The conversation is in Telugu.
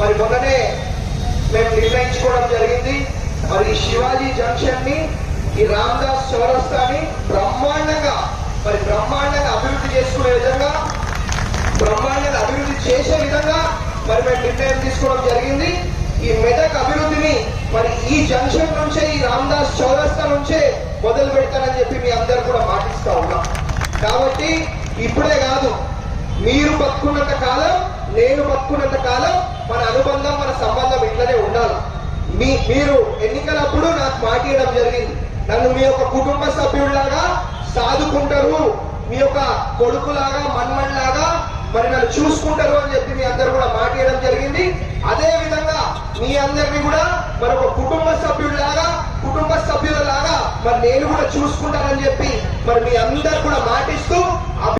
మరి మొన్ననే మేము నిర్ణయించుకోవడం జరిగింది. మరి శివాజీ జంక్షన్ ని, ఈ రామదాస్ చౌరస్తాని బ్రహ్మాండంగా అభివృద్ధి చేసుకునే విధంగా, బ్రహ్మాండంగా అభివృద్ధి చేసే విధంగా మరి మేము నిర్ణయం తీసుకోవడం జరిగింది. ఈ మెదక్ అభివృద్ధిని మరి ఈ జంక్షన్ నుంచే, ఈ రామదాస్ చౌరస్తా నుంచే మొదలు పెడతానని చెప్పి మీ అందరు కూడా మాటిస్తా ఉన్నాం. కాబట్టి ఇప్పుడే కాదు, మీరు బతుకున్నంత కాలం, నేను బతుకున్నంత కాలం మన అనుబంధం, మన సంబంధం ఇట్లనే ఉండాలి. మీరు ఎన్నికలప్పుడు నాకు మాట ఇవ్వడం జరిగింది, నన్ను మీ యొక్క కుటుంబ సభ్యుడిలాగా సాదుకుంటారు, మీ యొక్క కొడుకులాగా, మన్మన్లాగా మరి నన్ను చూసుకుంటారు అని చెప్పి మీ అందరు కూడా మాట ఇవ్వడం జరిగింది. అదే విధంగా మీ అందరినీ కూడా మరి ఒక కుటుంబ సభ్యులలాగా మరి నేను కూడా చూసుకుంటానని చెప్పి మరి మీ అందరు కూడా మాటిస్తూ